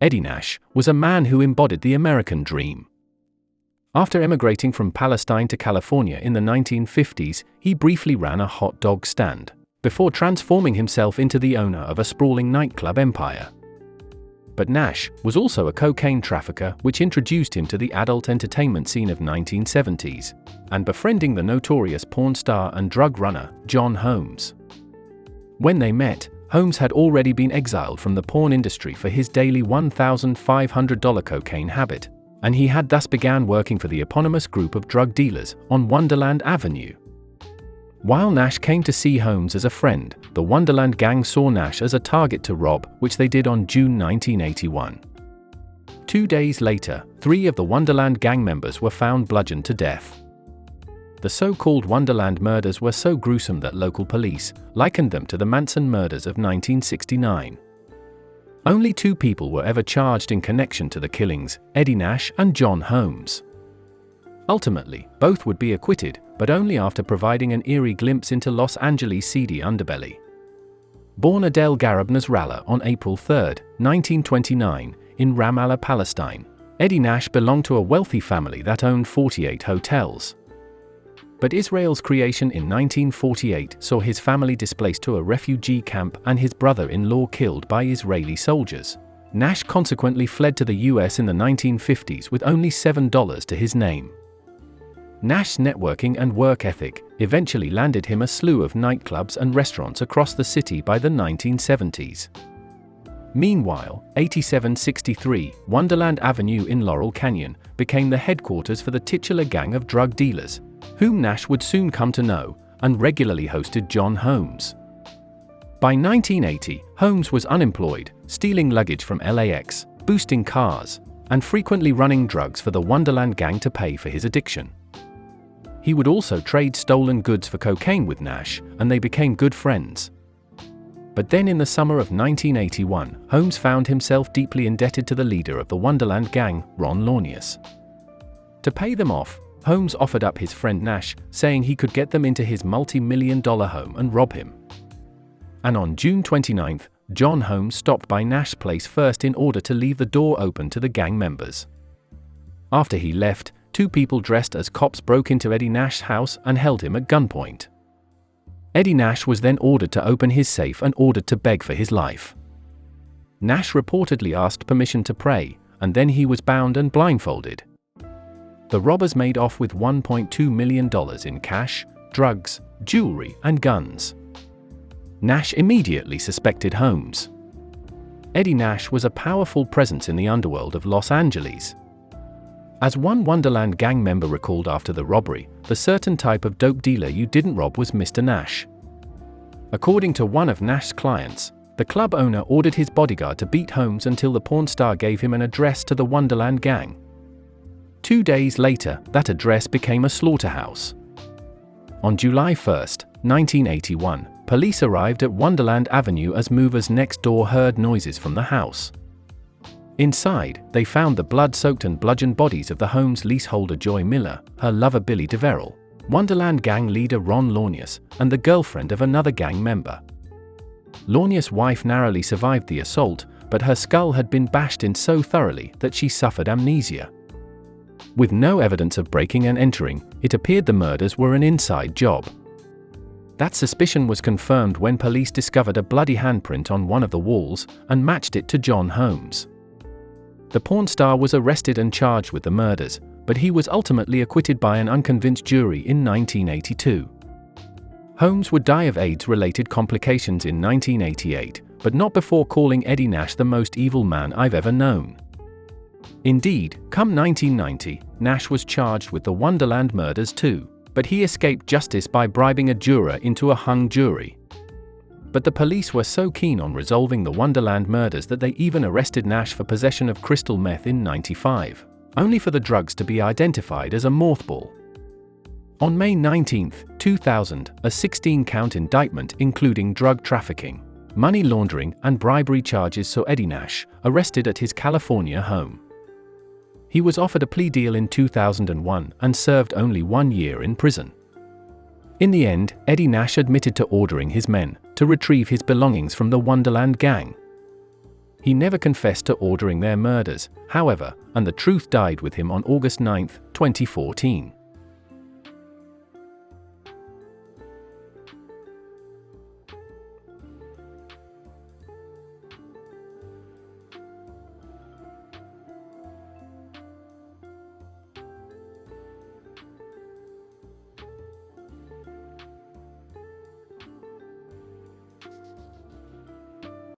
Eddie Nash, was a man who embodied the American dream. After emigrating from Palestine to California in the 1950s, he briefly ran a hot dog stand, before transforming himself into the owner of a sprawling nightclub empire. But Nash was also a cocaine trafficker, which introduced him to the adult entertainment scene of 1970s, and befriending the notorious porn star and drug runner, John Holmes. When they met, Holmes had already been exiled from the porn industry for his daily $1,500 cocaine habit, and he had thus began working for the eponymous group of drug dealers on Wonderland Avenue. While Nash came to see Holmes as a friend, the Wonderland Gang saw Nash as a target to rob, which they did on June 1981. 2 days later, 3 of the Wonderland Gang members were found bludgeoned to death. The so-called Wonderland Murders were so gruesome that local police likened them to the Manson murders of 1969. Only 2 people were ever charged in connection to the killings, Eddie Nash and John Holmes. Ultimately, both would be acquitted, but only after providing an eerie glimpse into Los Angeles' seedy underbelly. Born Adel Garib Nasrallah on April 3, 1929, in Ramallah, Palestine, Eddie Nash belonged to a wealthy family that owned 48 hotels. But Israel's creation in 1948 saw his family displaced to a refugee camp and his brother-in-law killed by Israeli soldiers. Nash consequently fled to the US in the 1950s with only $7 to his name. Nash's networking and work ethic eventually landed him a slew of nightclubs and restaurants across the city by the 1970s. Meanwhile, 8763 Wonderland Avenue in Laurel Canyon became the headquarters for the titular gang of drug dealers, whom Nash would soon come to know, and regularly hosted John Holmes. By 1980, Holmes was unemployed, stealing luggage from LAX, boosting cars, and frequently running drugs for the Wonderland Gang to pay for his addiction. He would also trade stolen goods for cocaine with Nash, and they became good friends. But then in the summer of 1981, Holmes found himself deeply indebted to the leader of the Wonderland Gang, Ron Launius. To pay them off, Holmes offered up his friend Nash, saying he could get them into his multi-million-dollar home and rob him. And on June 29, John Holmes stopped by Nash's place first in order to leave the door open to the gang members. After he left, 2 people dressed as cops broke into Eddie Nash's house and held him at gunpoint. Eddie Nash was then ordered to open his safe and ordered to beg for his life. Nash reportedly asked permission to pray, and then he was bound and blindfolded. The robbers made off with $1.2 million in cash, drugs, jewelry, and guns. Nash immediately suspected Holmes. Eddie Nash was a powerful presence in the underworld of Los Angeles. As one Wonderland Gang member recalled after the robbery, the certain type of dope dealer you didn't rob was Mr. Nash. According to one of Nash's clients, the club owner ordered his bodyguard to beat Holmes until the porn star gave him an address to the Wonderland Gang. 2 days later, that address became a slaughterhouse. On July 1, 1981, police arrived at Wonderland Avenue as movers next door heard noises from the house. Inside, they found the blood-soaked and bludgeoned bodies of the home's leaseholder Joy Miller, her lover Billy DeVerrell, Wonderland Gang leader Ron Launius, and the girlfriend of another gang member. Launius' wife narrowly survived the assault, but her skull had been bashed in so thoroughly that she suffered amnesia. With no evidence of breaking and entering, it appeared the murders were an inside job. That suspicion was confirmed when police discovered a bloody handprint on one of the walls and matched it to John Holmes. The porn star was arrested and charged with the murders, but he was ultimately acquitted by an unconvinced jury in 1982. Holmes would die of AIDS-related complications in 1988, but not before calling Eddie Nash the most evil man I've ever known. Indeed, come 1990, Nash was charged with the Wonderland Murders too, but he escaped justice by bribing a juror into a hung jury. But the police were so keen on resolving the Wonderland Murders that they even arrested Nash for possession of crystal meth in '95, only for the drugs to be identified as a mothball. On May 19, 2000, a 16-count indictment including drug trafficking, money laundering, and bribery charges saw Eddie Nash arrested at his California home. He was offered a plea deal in 2001 and served only 1 year in prison. In the end, Eddie Nash admitted to ordering his men to retrieve his belongings from the Wonderland Gang. He never confessed to ordering their murders, however, and the truth died with him on August 9, 2014.